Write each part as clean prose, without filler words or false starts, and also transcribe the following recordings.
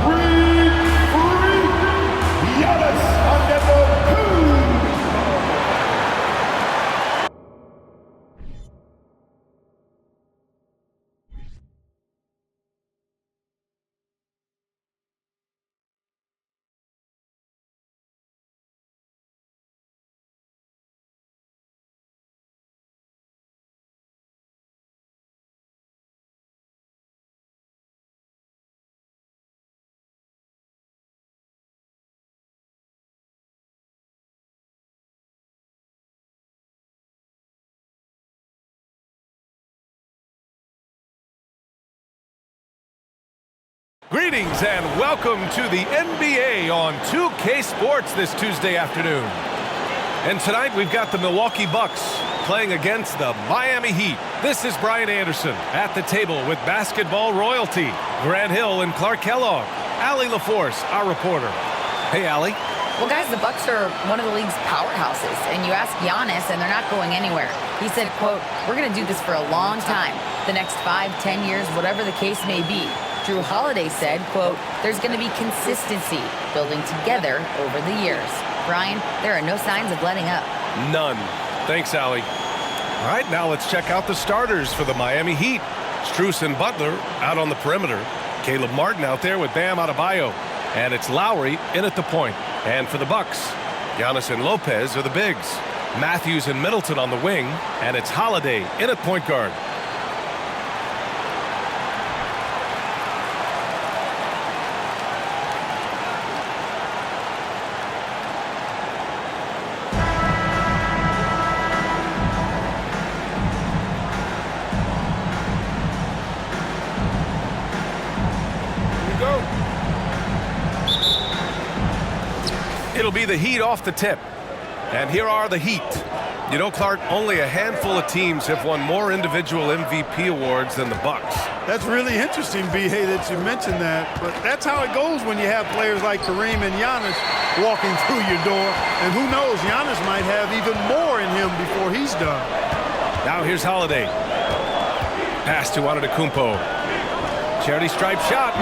Greek Freak, Giannis Antetokounmpo. Greetings and welcome to the NBA on 2K Sports this Tuesday afternoon. And tonight we've got the Milwaukee Bucks playing against the Miami Heat. This is Brian Anderson at the table with basketball royalty, Grant Hill and Clark Kellogg. Allie LaForce, our reporter. Hey, Allie. Well, guys, the Bucks are one of the league's powerhouses, and you ask Giannis, and they're not going anywhere. He said, quote, "We're going to do this for a long time, the next 5-10 years, whatever the case may be." Drew Holiday said, quote, "There's going to be consistency building together over the years." Brian, there are no signs of letting up. None. Thanks, Allie. All right, now let's check out the starters for the Miami Heat. Strus and Butler out on the perimeter. Caleb Martin out there with Bam Adebayo. And it's Lowry in at the point. And for the Bucks, Giannis and Lopez are the bigs. Matthews and Middleton on the wing. And it's Holiday in at point guard. It'll be the Heat off the tip. And here are the Heat. You know, Clark, only a handful of teams have won more individual MVP awards than the Bucks. That's really interesting, B.A., that you mentioned that. But that's how it goes when you have players like Kareem and Giannis walking through your door. And who knows, Giannis might have even more in him before he's done. Now here's Holiday. Pass to Antetokounmpo. Charity stripe shot.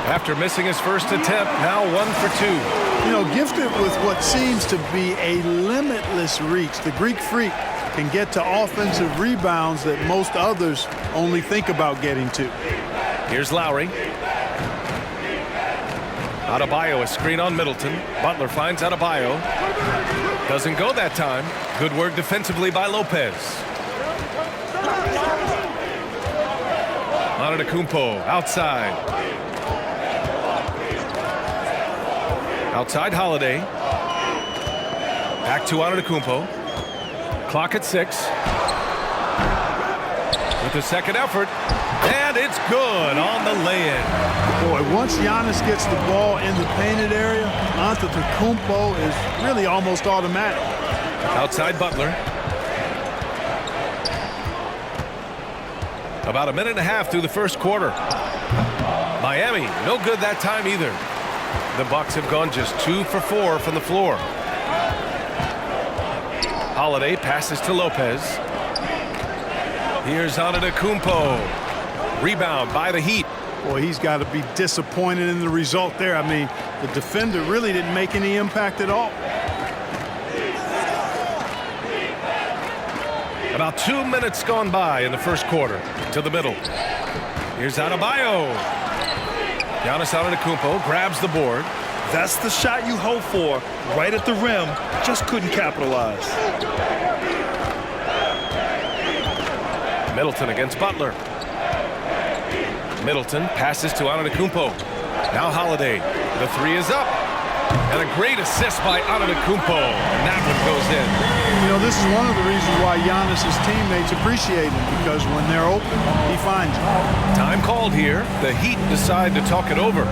After missing his first attempt, now 1 for 2. You know, gifted with what seems to be a limitless reach, the Greek Freak can get to offensive rebounds that most others only think about getting to. Here's Lowry. Adebayo, a screen on Middleton. Butler finds Adebayo. Doesn't go that time. Good work defensively by Lopez. Antetokounmpo outside. Outside Holiday. Back to Antetokounmpo. Clock at 6. With the second effort. And it's good on the lay-in. Boy, once Giannis gets the ball in the painted area, Antetokounmpo is really almost automatic. Outside Butler. About a minute and a half through the first quarter. Miami, no good that time either. The Bucks have gone just 2 for 4 from the floor. Holiday passes to Lopez. Here's Antetokounmpo. Rebound by the Heat. Boy, he's got to be disappointed in the result there. I mean, the defender really didn't make any impact at all. About 2 minutes gone by in the first quarter. To the middle. Here's Adebayo. Giannis Antetokounmpo grabs the board. That's the shot you hope for, right at the rim. Just couldn't capitalize. Middleton against Butler. Middleton passes to Antetokounmpo. Now Holiday. The 3 is up. And a great assist by Antetokounmpo. And that one goes in. You know, this is one of the reasons why Giannis's teammates appreciate him, because when they're open, he finds them. Time called here. The Heat decide to talk it over.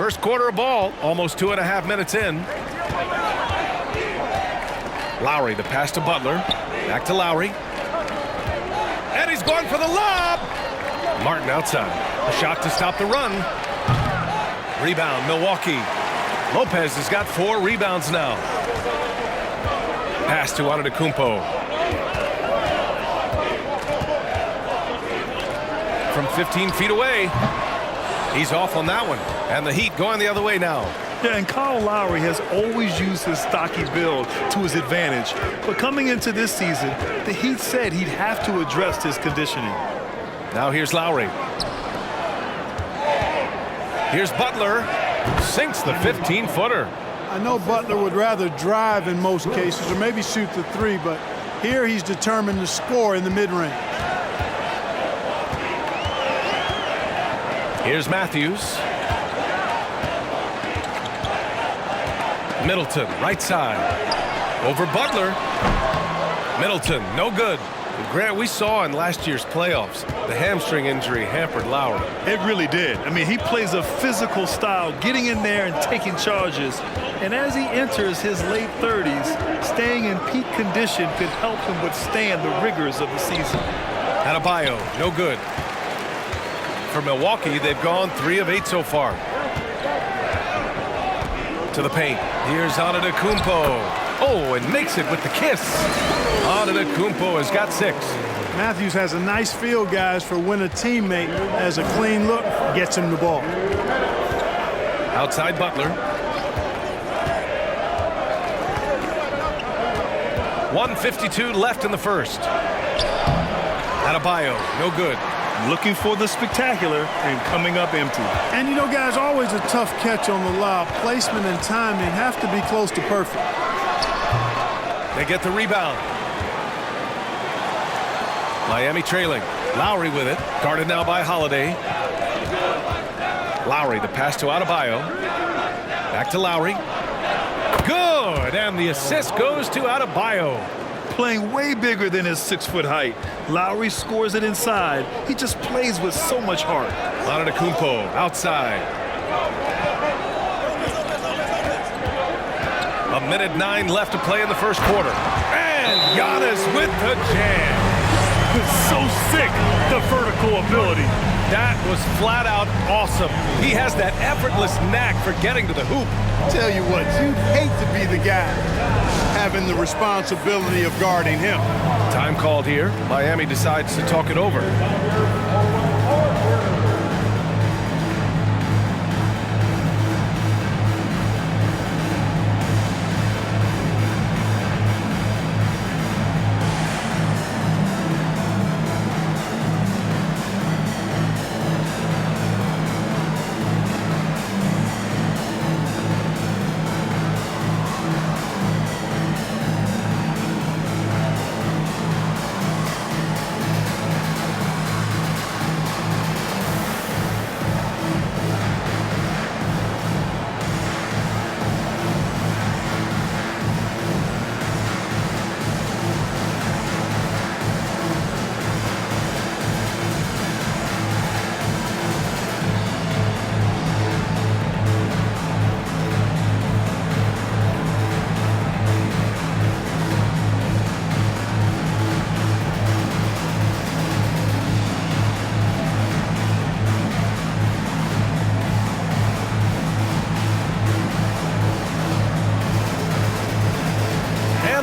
First quarter of ball, almost 2.5 minutes in. Lowry, the pass to Butler. Back to Lowry. And he's going for the lob. Martin outside. A shot to stop the run. Rebound, Milwaukee. Lopez has got 4 rebounds now. Pass to Antetokounmpo. From 15 feet away. He's off on that one. And the Heat going the other way now. Yeah, and Kyle Lowry has always used his stocky build to his advantage. But coming into this season, the Heat said he'd have to address his conditioning. Now here's Lowry. Here's Butler. Sinks the 15-footer. I know Butler would rather drive in most cases or maybe shoot the 3, but here he's determined to score in the mid-range. Here's Matthews. Middleton, right side. Over Butler. Middleton, no good. Grant, we saw in last year's playoffs, the hamstring injury hampered Lowry. It really did. I mean, he plays a physical style, getting in there and taking charges. And as he enters his late 30s, staying in peak condition could help him withstand the rigors of the season. Adebayo, no good. For Milwaukee, they've gone 3 of 8 so far. To the paint. Here's Antetokounmpo. Oh, and makes it with the kiss. Antetokounmpo has got 6. Matthews has a nice feel, guys, for when a teammate has a clean look, gets him the ball. Outside Butler. 1:52 left in the first. Adebayo, no good. Looking for the spectacular and coming up empty. And you know, guys, always a tough catch on the lob. Placement and timing have to be close to perfect. They get the rebound. Miami trailing. Lowry with it. Guarded now by Holiday. Lowry, the pass to Adebayo. Back to Lowry. Good! And the assist goes to Adebayo. Playing way bigger than his 6-foot height. Lowry scores it inside. He just plays with so much heart. Antetokounmpo outside. 1:09 left to play in the first quarter. And Giannis with the jam. So sick, the vertical ability. That was flat out awesome. He has that effortless knack for getting to the hoop. Tell you what, you'd hate to be the guy having the responsibility of guarding him. Time called here. Miami decides to talk it over.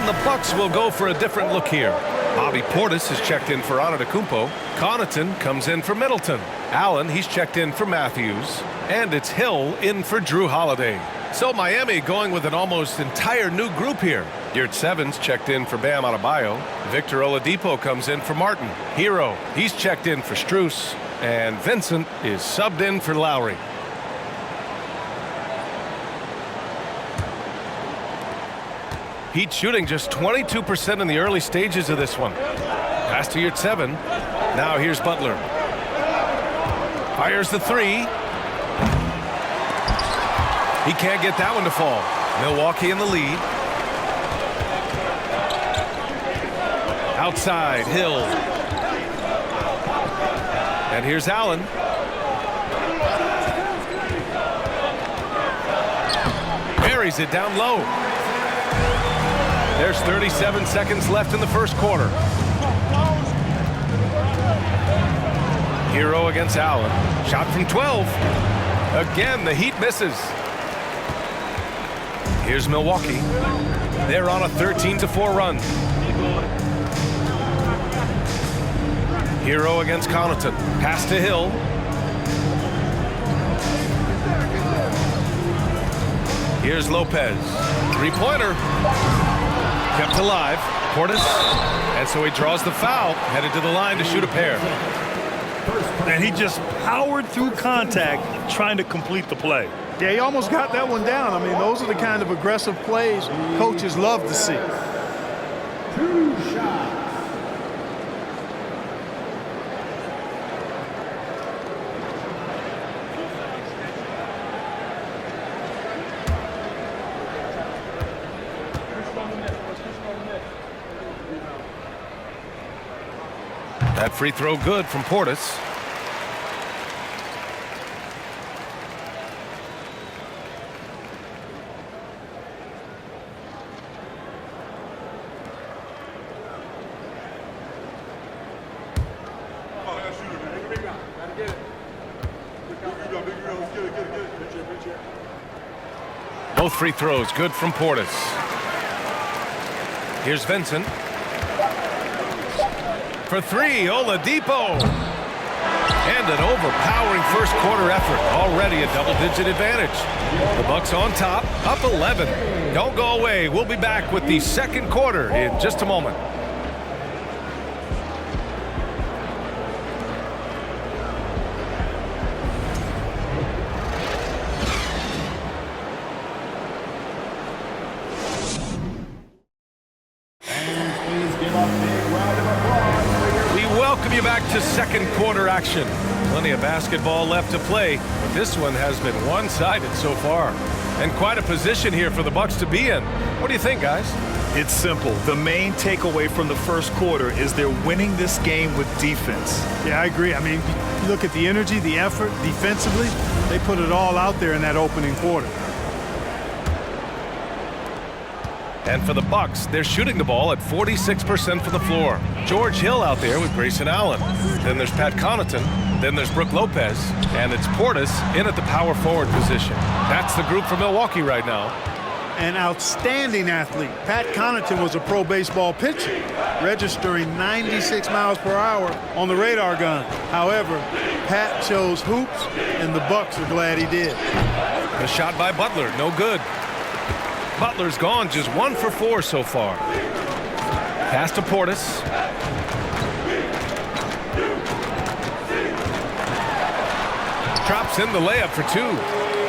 The Bucks will go for a different look here. Bobby Portis has checked in for Antetokounmpo. Connaughton comes in for Middleton. Allen, he's checked in for Matthews. And it's Hill in for Drew Holiday. So Miami going with an almost entire new group here. Yurtseven's checked in for Bam Adebayo. Victor Oladipo comes in for Martin. Hero, he's checked in for Strus. And Vincent is subbed in for Lowry. Heat shooting just 22% in the early stages of this one. Pass to Yurtseven. Now here's Butler. Fires the 3. He can't get that one to fall. Milwaukee in the lead. Outside, Hill. And here's Allen. carries it down low. There's 37 seconds left in the first quarter. Hero against Allen. Shot from 12. Again, the Heat misses. Here's Milwaukee. They're on a 13-4 run. Hero against Connaughton. Pass to Hill. Here's Lopez. Three-pointer. Kept alive. Portis. And so he draws the foul. Headed to the line to shoot a pair. And he just powered through contact trying to complete the play. Yeah, he almost got that one down. I mean, those are the kind of aggressive plays coaches love to see. 2 shots. That free throw good from Portis. Both free throws good from Portis. Here's Vincent. For three, Oladipo. And an overpowering first quarter effort. Already a double-digit advantage. The Bucks on top, up 11. Don't go away. We'll be back with the second quarter in just a moment. Back to second quarter action. Plenty of basketball left to play, but this one has been one-sided so far. And quite a position here for the Bucks to be in. What do you think, guys? It's simple. The main takeaway from the first quarter is they're winning this game with defense. Yeah, I agree. I mean, you look at the energy, the effort defensively, they put it all out there in that opening quarter. And for the Bucks, they're shooting the ball at 46% from the floor. George Hill out there with Grayson Allen. Then there's Pat Connaughton. Then there's Brook Lopez. And it's Portis in at the power forward position. That's the group for Milwaukee right now. An outstanding athlete. Pat Connaughton was a pro baseball pitcher, registering 96 miles per hour on the radar gun. However, Pat chose hoops, and the Bucks are glad he did. The shot by Butler, no good. Butler's gone just 1 for 4 so far. Pass to Portis. Drops in the layup for 2.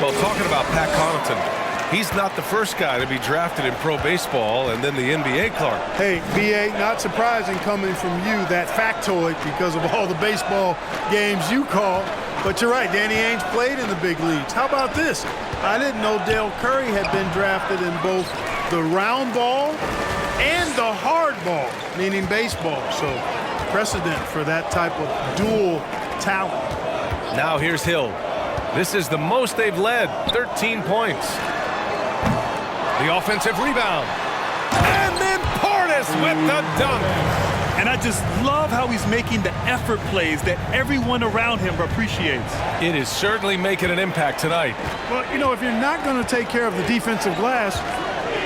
Well, talking about Pat Connaughton, he's not the first guy to be drafted in pro baseball and then the NBA, Clark. Hey, B.A., not surprising coming from you, that factoid, because of all the baseball games you call. But you're right, Danny Ainge played in the big leagues. How about this? I didn't know Dale Curry had been drafted in both the round ball and the hard ball, meaning baseball. So precedent for that type of dual talent. Now here's Hill. This is the most they've led, 13 points. The offensive rebound. And then Portis with the dunk. And I just love how he's making the effort plays that everyone around him appreciates. It is certainly making an impact tonight. Well, you know, if you're not going to take care of the defensive glass,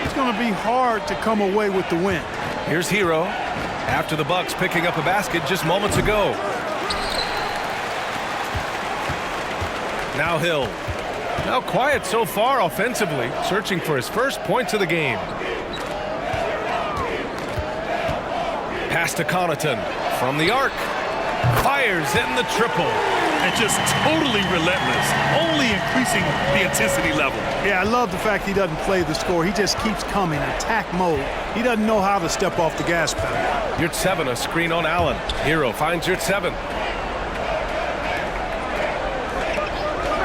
it's going to be hard to come away with the win. Here's Hero after the Bucks picking up a basket just moments ago. Now Hill. Now quiet so far offensively, searching for his first points of the game. Pass to Connaughton from the arc. Fires in the triple. And just totally relentless, only increasing the intensity level. Yeah, I love the fact he doesn't play the score. He just keeps coming, attack mode. He doesn't know how to step off the gas pedal. Yurtseven, a screen on Allen. Hero finds Yurtseven.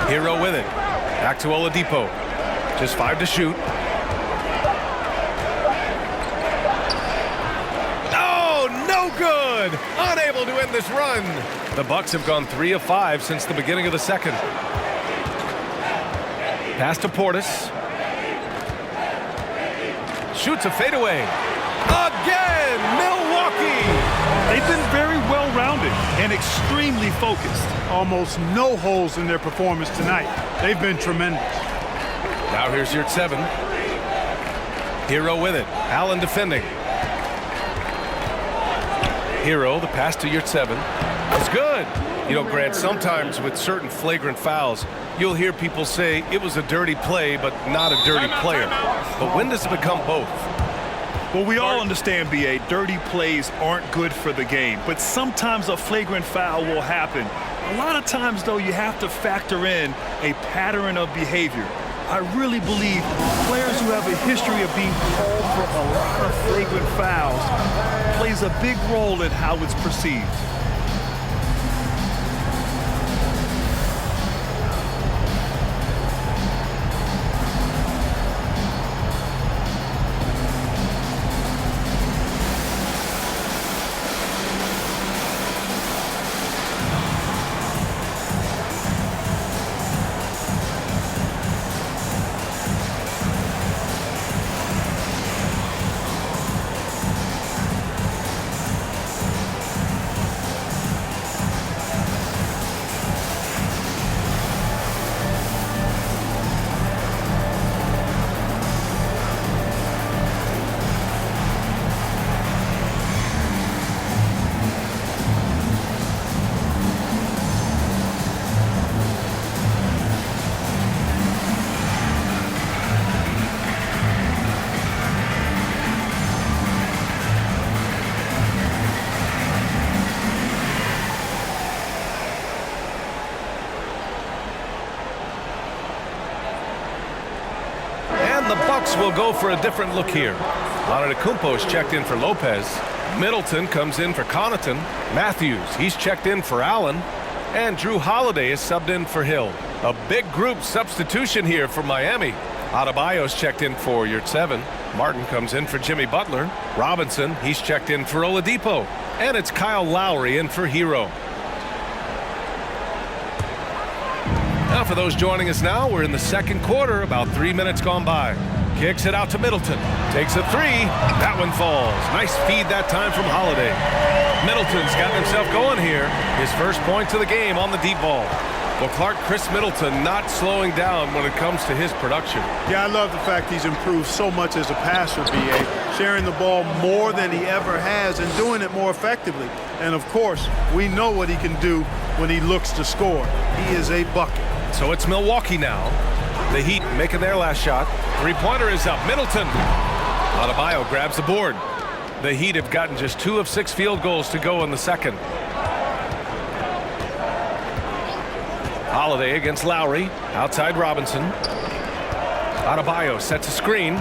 Hero with it. Back to Oladipo. Just 5 to shoot. Good. Unable to end this run. The Bucks have gone 3 of 5 since the beginning of the second. Pass to Portis. shoots a fadeaway. Again, Milwaukee! They've been very well-rounded and extremely focused. Almost no holes in their performance tonight. They've been tremendous. Now here's your 7. Hero with it. Allen defending. Hero, the pass to your 7. It's good. You know, Grant, sometimes with certain flagrant fouls, you'll hear people say it was a dirty play, but not a dirty player. But when does it become both? Well, we all understand, B.A., dirty plays aren't good for the game, but sometimes a flagrant foul will happen. A lot of times, though, you have to factor in a pattern of behavior. I really believe players who have a history of being called for a lot of flagrant fouls plays a big role in how it's perceived. The Bucks will go for a different look here. Antetokounmpo is checked in for Lopez. Middleton comes in for Connaughton. Matthews, he's checked in for Allen. And Drew Holiday is subbed in for Hill. A big group substitution here for Miami. Adebayo's checked in for Yurtseven. Martin comes in for Jimmy Butler. Robinson, he's checked in for Oladipo. And it's Kyle Lowry in for Hero. Now for those joining us now, we're in the second quarter, about 3 minutes gone by. Kicks it out to Middleton. Takes a 3. That one falls. Nice feed that time from Holiday. Middleton's got himself going here. His first points of the game on the deep ball. Well, Clark, Chris Middleton not slowing down when it comes to his production. Yeah, I love the fact he's improved so much as a passer, B.A., sharing the ball more than he ever has and doing it more effectively. And, of course, we know what he can do when he looks to score. He is a bucket. So it's Milwaukee now. The Heat making their last shot. Three-pointer is up. Middleton. Adebayo grabs the board. The Heat have gotten just 2 of 6 field goals to go in the second. Holiday against Lowry. Outside Robinson. Adebayo sets a screen.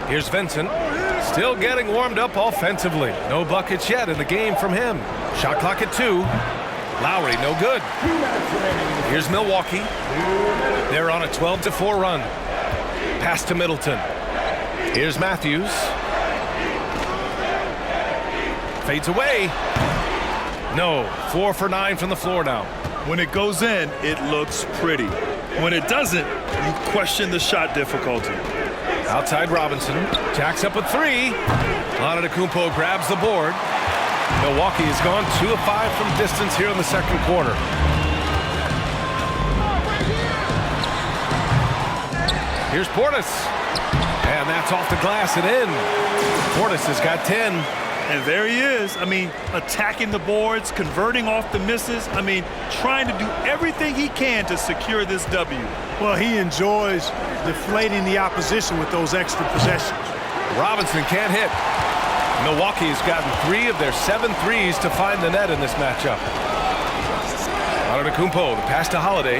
Here's Vincent. Still getting warmed up offensively. No buckets yet in the game from him. Shot clock at 2. Lowry, no good. Here's Milwaukee. They're on a 12-4 run. Pass to Middleton. Here's Matthews. Fades away. No. 4 for 9 from the floor now. When it goes in, it looks pretty. When it doesn't, you question the shot difficulty. Outside Robinson. Jacks up a 3. Antetokounmpo grabs the board. Milwaukee has gone 2 of 5 from distance here in the second quarter. Here's Portis. And that's off the glass and in. Portis has got 10. And there he is. I mean, attacking the boards, converting off the misses. I mean, trying to do everything he can to secure this W. Well, he enjoys deflating the opposition with those extra possessions. Robinson can't hit. Milwaukee has gotten 3 of their 7 threes to find the net in this matchup. Antetokounmpo, the pass to Holiday.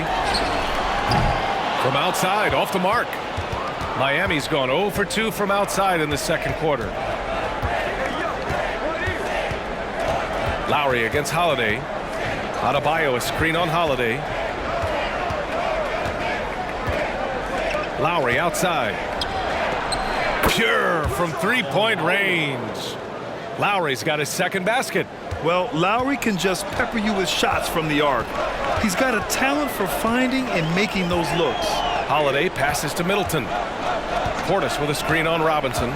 From outside, off the mark. Miami's gone 0 for 2 from outside in the second quarter. Lowry against Holiday. Adebayo, a screen on Holiday. Lowry outside. Pure from three-point range. Lowry's got his second basket. Well, Lowry can just pepper you with shots from the arc. He's got a talent for finding and making those looks. Holiday passes to Middleton. Portis with a screen on Robinson.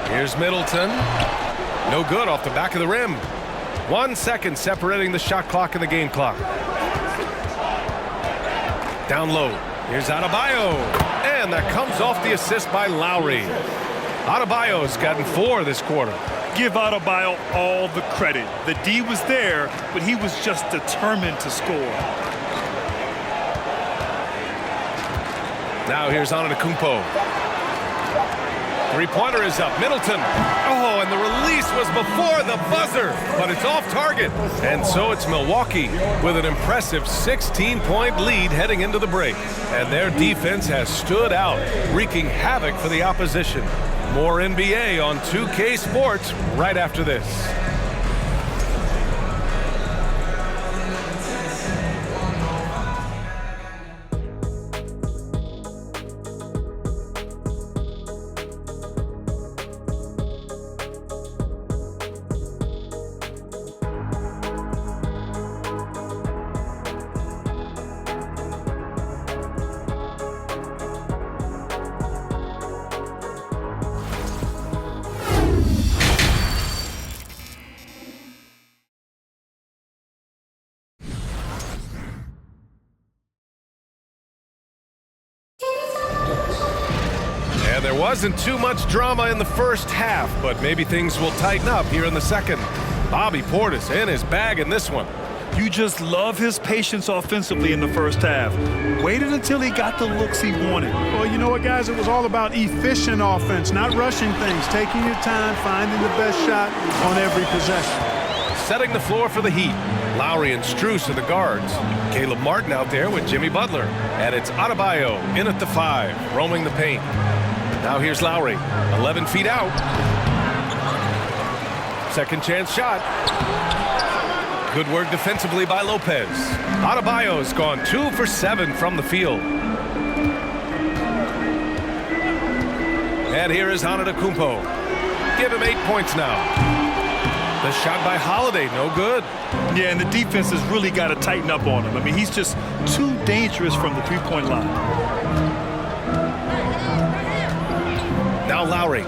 Here's Middleton. No good off the back of the rim. 1 second separating the shot clock and the game clock. Down low. Here's Adebayo. And that comes off the assist by Lowry. Adebayo's gotten 4 this quarter. Give Adebayo all the credit. The D was there, but he was just determined to score. Now here's Antetokounmpo. Three-pointer is up. Middleton. Oh, and the release was before the buzzer, but it's off target. And so it's Milwaukee with an impressive 16-point lead heading into the break. And their defense has stood out, wreaking havoc for the opposition. More NBA on 2K Sports right after this. And there wasn't too much drama in the first half, but maybe things will tighten up here in the second. Bobby Portis in his bag in this one. You just love his patience offensively in the first half. Waited until he got the looks he wanted. Well, you know what, guys? It was all about efficient offense, not rushing things, taking your time, finding the best shot on every possession. Setting the floor for the Heat. Lowry and Strus are the guards. Caleb Martin out there with Jimmy Butler. And it's Adebayo in at the 5, roaming the paint. Now here's Lowry, 11 feet out. Second chance shot. Good work defensively by Lopez. Adebayo's gone 2 for 7 from the field. And here is Antetokounmpo. Give him 8 points now. The shot by Holiday, no good. Yeah, and the defense has really got to tighten up on him. I mean, he's just too dangerous from the three-point line. Now Lowry.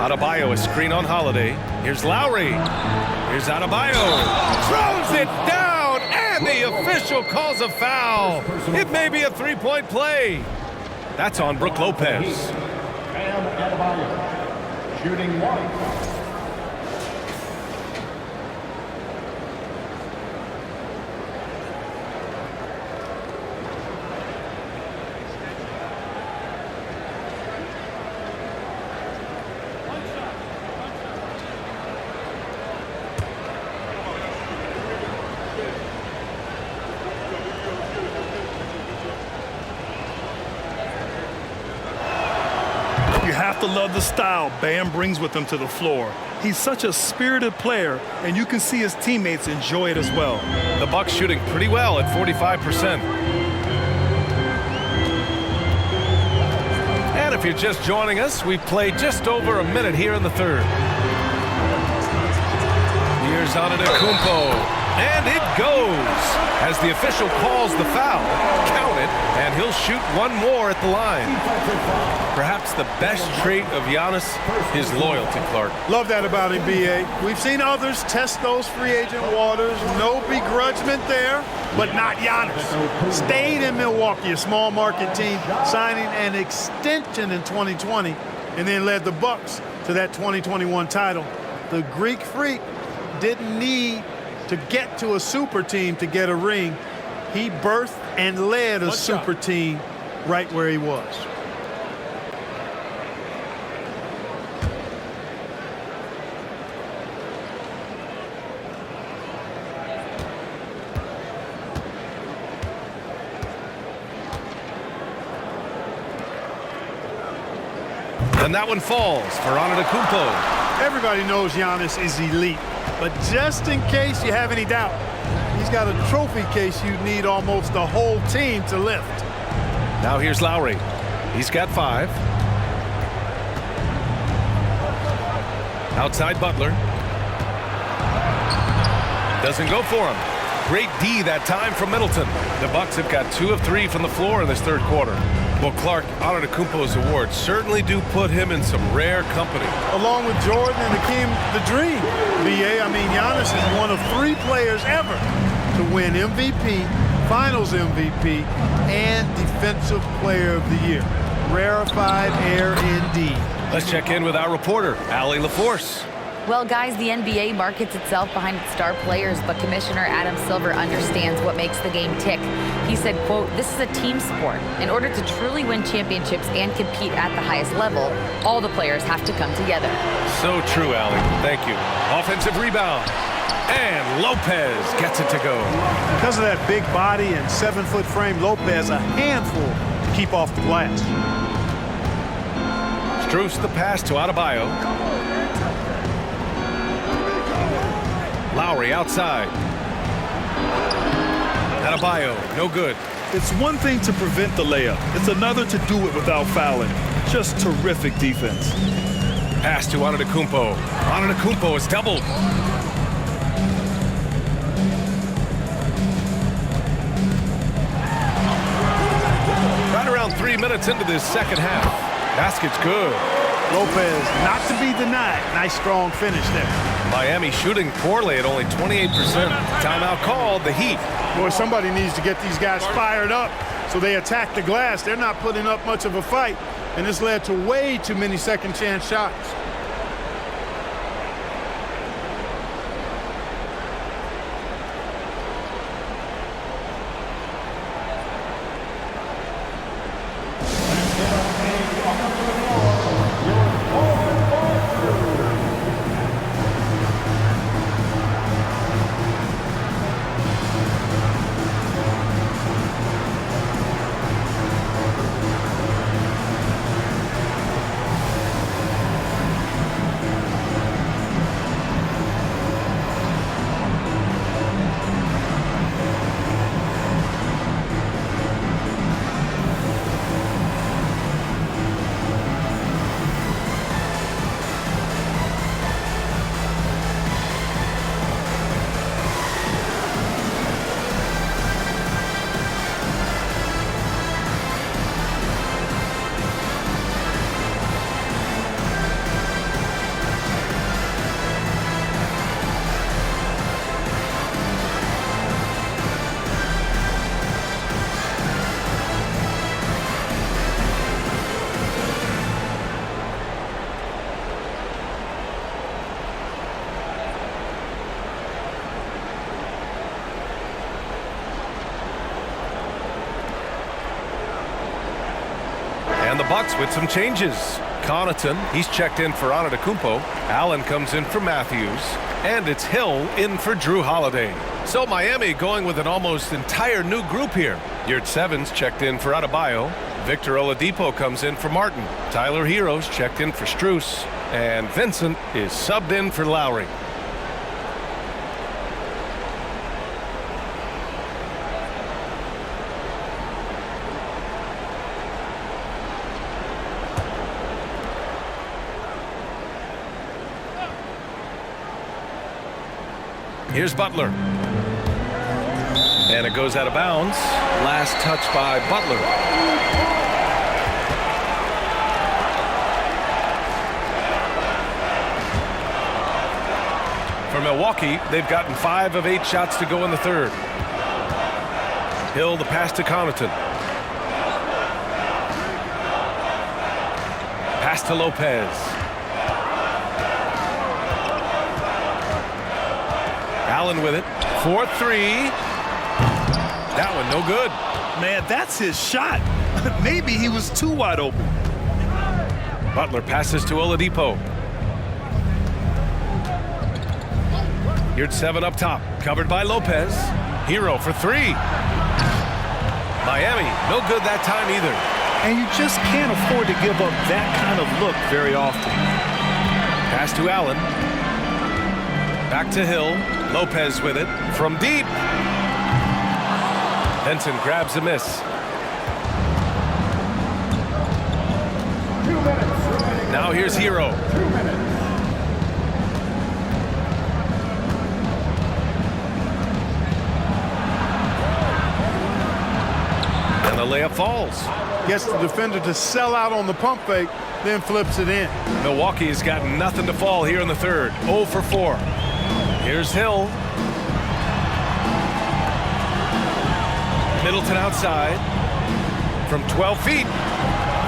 Adebayo, a screen on Holiday. Here's Lowry. Here's Adebayo. Throws it down, and the official calls a foul. It may be a three-point play. That's on Brook Lopez. Bam Adebayo, shooting 1. You have to love the style Bam brings with him to the floor. He's such a spirited player, and you can see his teammates enjoy it as well. The Bucks shooting pretty well at 45%. And if you're just joining us, we've played just over a minute here in the third. Here's Antetokounmpo, and it goes. As the official calls the foul, count it, and he'll shoot one more at the line. Perhaps the best trait of Giannis, his loyalty, Clark. Love that about him, B.A. We've seen others test those free agent waters. No begrudgment there, but not Giannis. Stayed in Milwaukee, a small market team, signing an extension in 2020, and then led the Bucks to that 2021 title. The Greek Freak didn't need to get to a super team to get a ring. He birthed and led a super team right where he was. And that one falls for Antetokounmpo. Everybody knows Giannis is elite, but just in case you have any doubt, he's got a trophy case you need almost the whole team to lift. Now here's Lowry. He's got 5. Outside Butler. Doesn't go for him. Great D that time from Middleton. The Bucks have got 2 of 3 from the floor in this third quarter. Well, Clark, Antetokounmpo's awards certainly do put him in some rare company. Along with Jordan and Hakeem the Dream, B.A. I mean, Giannis is one of 3 players ever to win MVP, Finals MVP, and Defensive Player of the Year. Rarefied air indeed. Let's check in with our reporter, Allie LaForce. Well, guys, the NBA markets itself behind its star players, but Commissioner Adam Silver understands what makes the game tick. He said, quote, "This is a team sport. In order to truly win championships and compete at the highest level, all the players have to come together." So true, Allie. Thank you. Offensive rebound. And Lopez gets it to go. Because of that big body and 7-foot frame, Lopez a handful to keep off the glass. Strus the pass to Adebayo. Lowry outside. Adebayo, no good. It's one thing to prevent the layup. It's another to do it without fouling. Just terrific defense. Pass to Antetokounmpo. Antetokounmpo is doubled. Right around 3 minutes into this second half. Basket's good. Lopez not to be denied. Nice strong finish there. Miami shooting poorly at only 28%. Timeout called, the Heat. Boy, somebody needs to get these guys fired up so they attack the glass. They're not putting up much of a fight, and this led to way too many second chance shots. And the Bucks with some changes. Connaughton, he's checked in for Antetokounmpo. Allen comes in for Matthews. And it's Hill in for Drew Holiday. So Miami going with an almost entire new group here. Yurtseven's checked in for Adebayo. Victor Oladipo comes in for Martin. Tyler Hero's checked in for Strus. And Vincent is subbed in for Lowry. Here's Butler. And it goes out of bounds. Last touch by Butler. For Milwaukee, they've gotten 5 of 8 shots to go in the third. Hill the pass to Connaughton. Pass to Lopez. Allen with it. 4-3. That one no good. Man, that's his shot. Maybe he was too wide open. Butler passes to Oladipo. Yurtseven up top. Covered by Lopez. Hero for 3. Miami, no good that time either. And you just can't afford to give up that kind of look very often. Pass to Allen. Back to Hill. Lopez with it from deep. Benson grabs a miss. Now here's Hero. The layup falls. Gets the defender to sell out on the pump fake, then flips it in. Milwaukee has got nothing to fall here in the third. 0 for 4. Here's Hill. Middleton outside from 12 feet.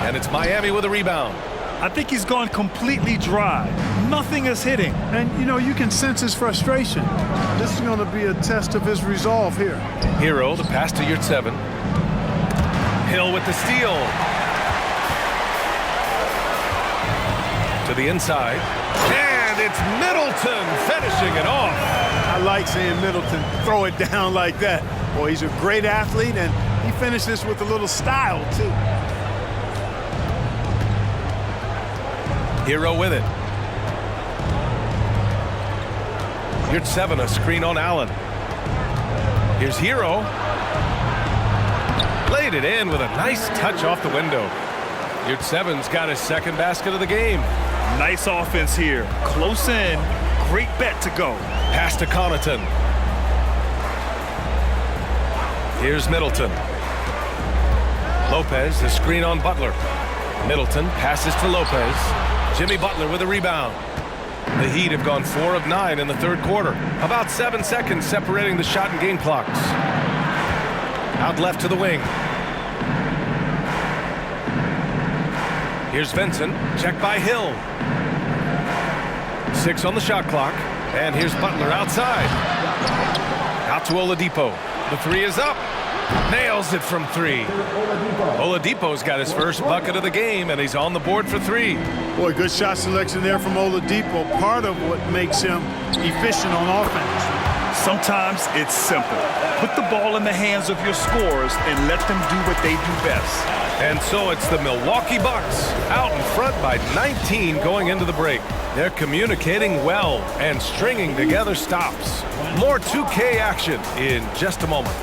And it's Miami with a rebound. I think he's gone completely dry. Nothing is hitting. And, you know, you can sense his frustration. This is going to be a test of his resolve here. Hero, the pass to Yurtseven. Hill with the steal. To the inside. And it's Middleton finishing it off. I like seeing Middleton throw it down like that. Boy, he's a great athlete, and he finishes with a little style, too. Hero with it. Yurtseven, a screen on Allen. Here's Hero. Laid it in with a nice touch off the window. Yurtseven's got his second basket of the game. Nice offense here. Close in. Great bet to go. Pass to Connaughton. Here's Middleton. Lopez, the screen on Butler. Middleton passes to Lopez. Jimmy Butler with a rebound. The Heat have gone 4 of 9 in the third quarter. About 7 seconds separating the shot and game clocks. Out left to the wing. Here's Vincent. Checked by Hill. 6 on the shot clock. And here's Butler outside. Out to Oladipo. The 3 is up. Nails it from 3. Oladipo's got his first bucket of the game, and he's on the board for 3. Boy, good shot selection there from Oladipo. Part of what makes him efficient on offense. Sometimes it's simple. Put the ball in the hands of your scorers and let them do what they do best. And so it's the Milwaukee Bucks out in front by 19 going into the break. They're communicating well and stringing together stops. More 2K action in just a moment.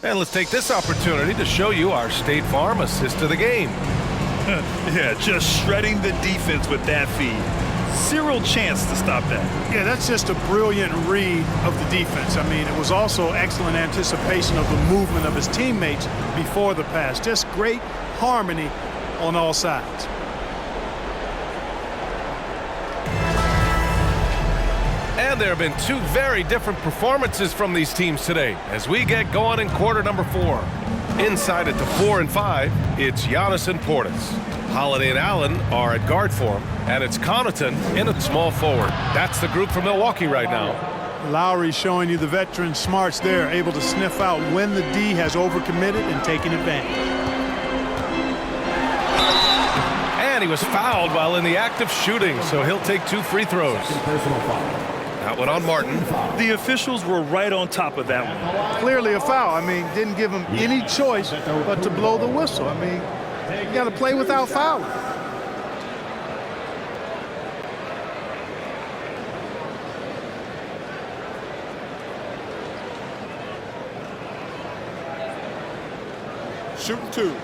And let's take this opportunity to show you our State Farm assist of the game. Yeah, just shredding the defense with that feed. Zero chance to stop that. Yeah, that's just a brilliant read of the defense. I mean, it was also excellent anticipation of the movement of his teammates before the pass. Just great harmony on all sides. And there have been 2 very different performances from these teams today as we get going in quarter number 4. Inside at the 4 and 5, it's Giannis and Portis. Holiday and Allen are at guard for him, and it's Connaughton in at small forward. That's the group from Milwaukee right now. Lowry showing you the veteran smarts there, able to sniff out when the D has overcommitted and taking advantage. And he was fouled while in the act of shooting, so he'll take 2 free throws. Personal foul. That one on Martin. The officials were right on top of that one. Clearly a foul. I mean, didn't give him any choice but to blow the whistle. I mean, you got to play without fouling. Shooting 2.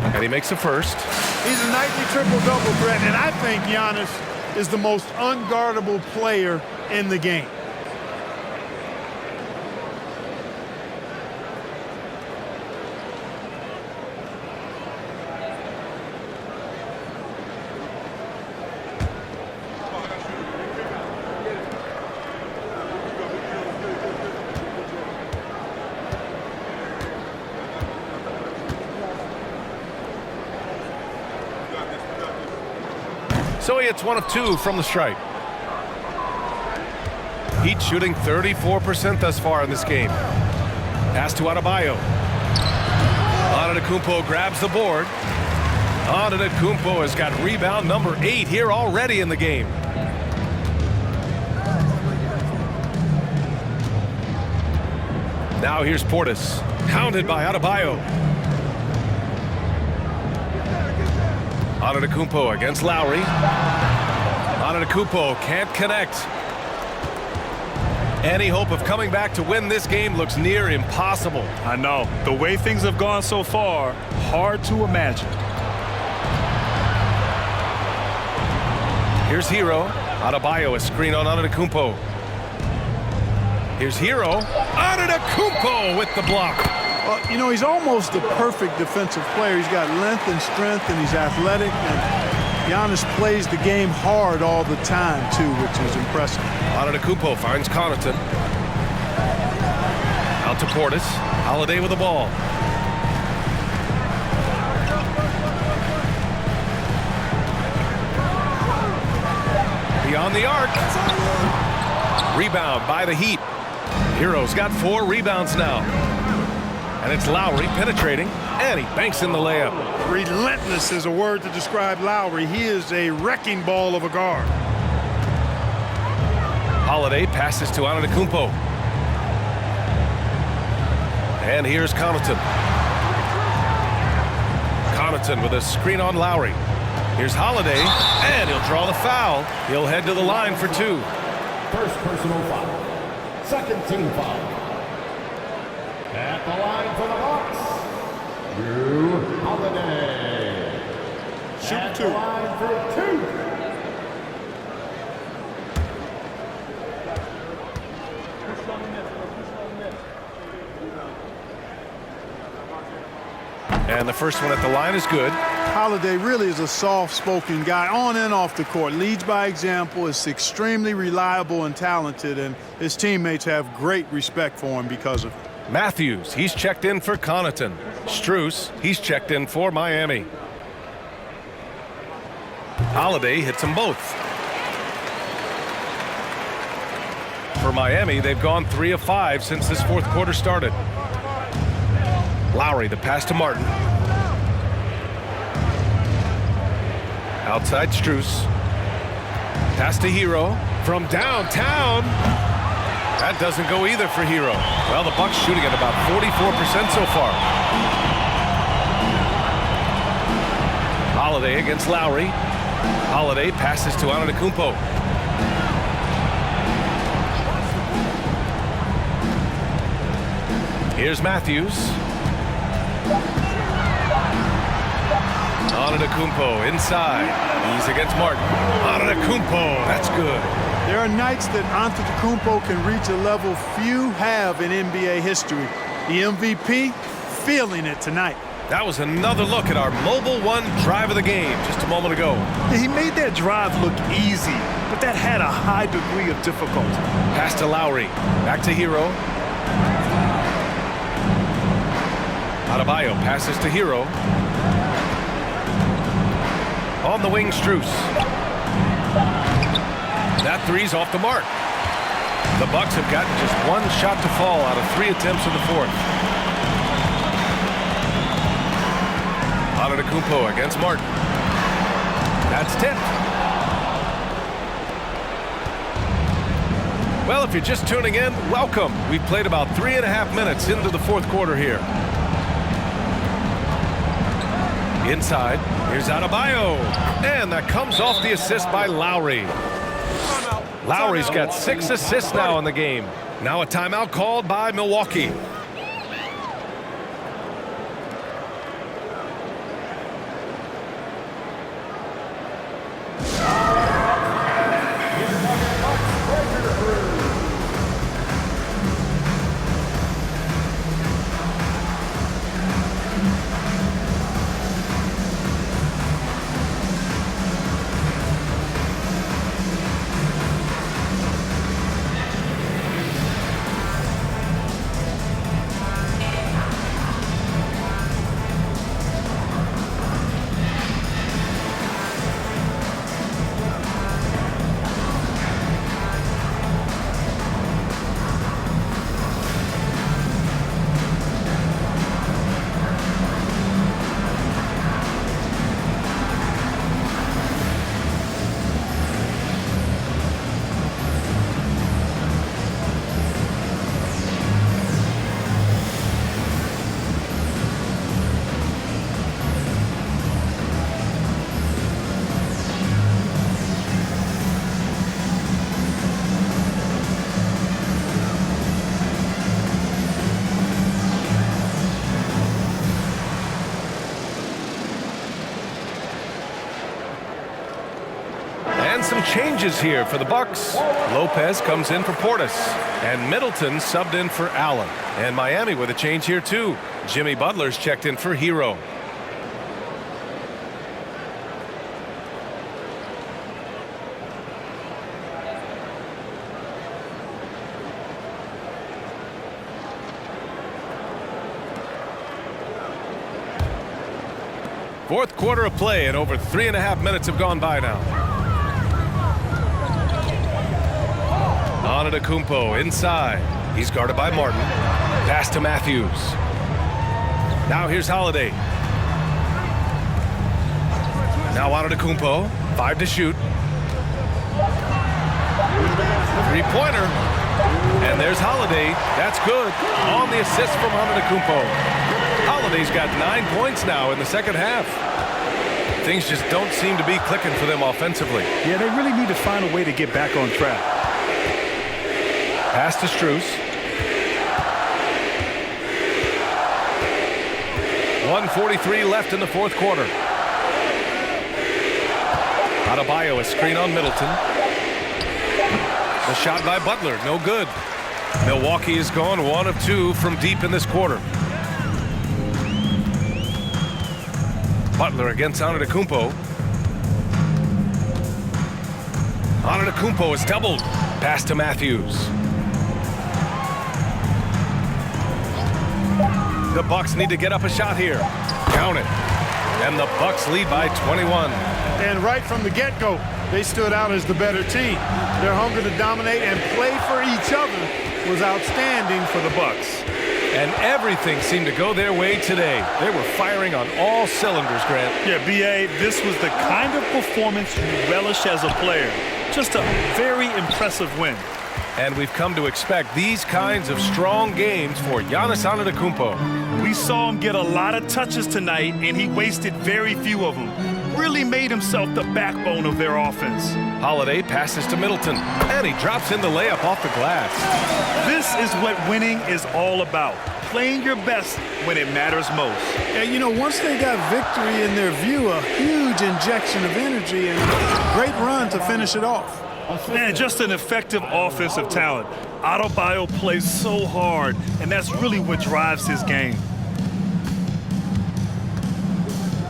And he makes a first. He's a nightly triple-double threat, and I think Giannis is the most unguardable player in the game. So he hits 1 of 2 from the stripe. Heat shooting 34% thus far in this game. Pass to Adebayo. Antetokounmpo grabs the board. Antetokounmpo has got rebound number 8 here already in the game. Now here's Portis, hounded by Adebayo. Antetokounmpo against Lowry. Antetokounmpo can't connect. Any hope of coming back to win this game looks near impossible. I know. The way things have gone so far, hard to imagine. Here's Hero. Adebayo, a screen on Antetokounmpo. Here's Hero. Antetokounmpo with the block. Well, you know, he's almost the perfect defensive player. He's got length and strength, and he's athletic. And Giannis plays the game hard all the time, too, which is impressive. Antetokounmpo finds Connaughton. Out to Portis. Holiday with the ball. Beyond the arc. Rebound by the Heat. Hero's got 4 rebounds now. And it's Lowry penetrating, and he banks in the layup. Relentless is a word to describe Lowry. He is a wrecking ball of a guard. Holiday passes to Antetokounmpo. And here's Connaughton. Connaughton with a screen on Lowry. Here's Holiday, and he'll draw the foul. He'll head to the line for 2. First personal foul. Second team foul. At the line for the Bucks, Jrue Holiday. Shoot At 2. the line for 2. And the first one at the line is good. Holiday really is a soft-spoken guy on and off the court. Leads by example, is extremely reliable and talented, and his teammates have great respect for him because of it. Matthews, he's checked in for Connaughton. Strus, he's checked in for Miami. Holiday hits them both. For Miami, they've gone 3 of 5 since this fourth quarter started. Lowry, the pass to Martin. Outside Strus. Pass to Hero from downtown. That doesn't go either for Hero. Well, the Bucks shooting at about 44% so far. Holiday against Lowry. Holiday passes to Antetokounmpo. Here's Matthews. Antetokounmpo inside. He's against Martin. Antetokounmpo, that's good. There are nights that Antetokounmpo can reach a level few have in NBA history. The MVP feeling it tonight. That was another look at our Mobile One drive of the game just a moment ago. He made that drive look easy, but that had a high degree of difficulty. Pass to Lowry. Back to Hero. Adebayo passes to Hero. On the wing, Strus. That three's off the mark. The Bucks have gotten just 1 shot to fall out of 3 attempts in the fourth. Antetokounmpo against Martin. That's tipped. Well, if you're just tuning in, welcome. We've played about 3.5 minutes into the fourth quarter here. Inside, here's Adebayo. And that comes off the assist by Lowry. Lowry's got 6 assists now in the game. Now a timeout called by Milwaukee. some changes here for the Bucks. Lopez comes in for Portis, and Middleton subbed in for Allen. And Miami with a change here too. Jimmy Butler's checked in for Hero. Fourth quarter of play, and over 3.5 minutes have gone by now. Antetokounmpo inside. He's guarded by Martin. Pass to Matthews. Now here's Holiday. Now Antetokounmpo. 5 to shoot. Three-pointer. And there's Holiday. That's good. On the assist from Antetokounmpo. Holiday's got 9 points now in the second half. Things just don't seem to be clicking for them offensively. Yeah, they really need to find a way to get back on track. Pass to Strus. 1:43 left in the fourth quarter. Adebayo, a screen on Middleton. The shot by Butler, no good. Milwaukee has gone 1 of 2 from deep in this quarter. Butler against Antetokounmpo. Antetokounmpo is doubled. Pass to Matthews. The Bucks need to get up a shot here. Count it. And the Bucks lead by 21. And right from the get-go, they stood out as the better team. Their hunger to dominate and play for each other was outstanding for the Bucks. And everything seemed to go their way today. They were firing on all cylinders, Grant. Yeah, B.A., this was the kind of performance you relish as a player. Just a very impressive win. And we've come to expect these kinds of strong games for Giannis Antetokounmpo. We saw him get a lot of touches tonight, and he wasted very few of them. Really made himself the backbone of their offense. Holiday passes to Middleton, and he drops in the layup off the glass. This is what winning is all about. Playing your best when it matters most. And, you know, once they got victory in their view, a huge injection of energy and a great run to finish it off. Man, just an effective offensive talent. Adebayo plays so hard, and that's really what drives his game.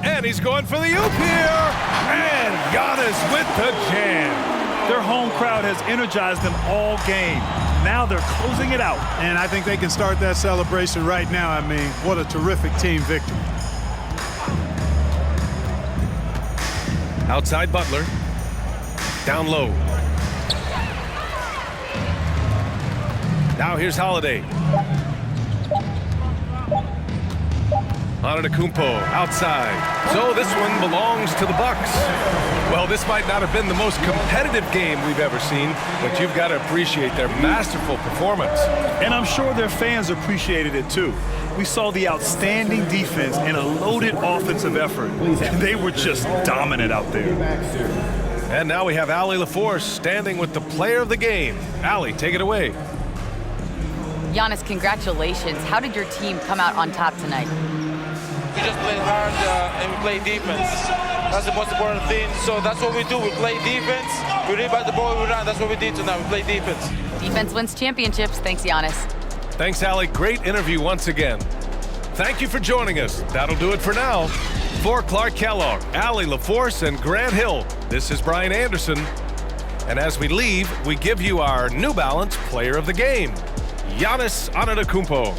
And he's going for the oop here. And Giannis with the jam. Their home crowd has energized them all game. Now they're closing it out. And I think they can start that celebration right now. I mean, what a terrific team victory. Outside Butler. Down low. Now here's Holiday. Antetokounmpo outside. So this one belongs to the Bucks. Well, this might not have been the most competitive game we've ever seen, but you've got to appreciate their masterful performance. And I'm sure their fans appreciated it too. We saw the outstanding defense and a loaded offensive effort. They were just dominant out there. And now we have Allie LaForce standing with the player of the game. Allie, take it away. Giannis, congratulations. How did your team come out on top tonight? We just played hard and we play defense. That's the most important thing. So that's what we do. We play defense. We rebound the ball, we run. That's what we did tonight. We play defense. Defense wins championships. Thanks, Giannis. Thanks, Allie. Great interview once again. Thank you for joining us. That'll do it for now. For Clark Kellogg, Allie LaForce, and Grant Hill, this is Brian Anderson. And as we leave, we give you our New Balance Player of the Game, Giannis Antetokounmpo.